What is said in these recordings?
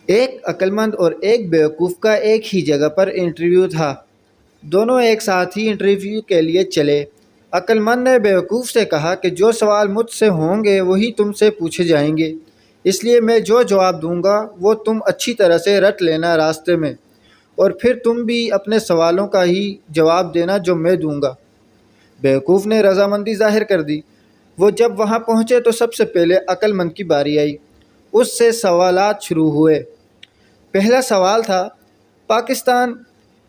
ایک عقلمند اور ایک بیوقوف کا ایک ہی جگہ پر انٹرویو تھا۔ دونوں ایک ساتھ ہی انٹرویو کے لیے چلے۔ عقلمند نے بیوقوف سے کہا کہ جو سوال مجھ سے ہوں گے وہی تم سے پوچھے جائیں گے، اس لیے میں جو جواب دوں گا وہ تم اچھی طرح سے رٹ لینا راستے میں، اور پھر تم بھی اپنے سوالوں کا ہی جواب دینا جو میں دوں گا۔ بیوقوف نے رضامندی ظاہر کر دی۔ وہ جب وہاں پہنچے تو سب سے پہلے عقلمند کی باری آئی۔ اس سے سوالات شروع ہوئے۔ پہلا سوال تھا، پاکستان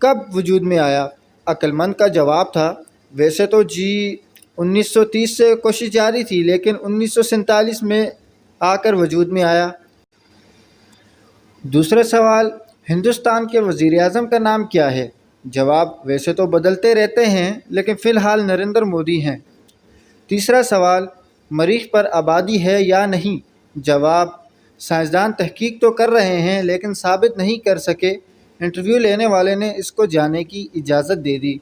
کب وجود میں آیا؟ عقلمند کا جواب تھا، ویسے تو 1930 سے کوشش جاری تھی، لیکن 1947 میں آ کر وجود میں آیا۔ دوسرا سوال، ہندوستان کے وزیر اعظم کا نام کیا ہے؟ جواب، ویسے تو بدلتے رہتے ہیں لیکن فی الحال نریندر مودی ہیں۔ تیسرا سوال، مریخ پر آبادی ہے یا نہیں؟ جواب، سائنسدان تحقیق تو کر رہے ہیں لیکن ثابت نہیں کر سکے۔ انٹرویو لینے والے نے اس کو جانے کی اجازت دے دی۔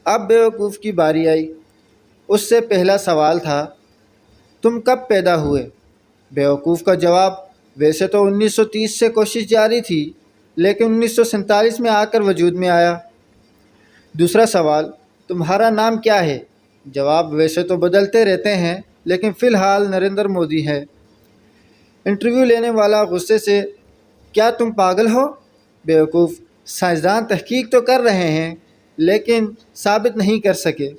اب بیوقوف کی باری آئی۔ اس سے پہلا سوال تھا، تم کب پیدا ہوئے؟ بیوقوف کا جواب، ویسے تو 1930 سے کوشش جاری تھی لیکن 1947 میں آ کر وجود میں آیا۔ دوسرا سوال، تمہارا نام کیا ہے؟ جواب، ویسے تو بدلتے رہتے ہیں لیکن فی الحال نریندر مودی ہے۔ انٹرویو لینے والا غصے سے، کیا تم پاگل ہو؟ بیوقوف، سائنسدان تحقیق تو کر رہے ہیں لیکن ثابت نہیں کر سکے۔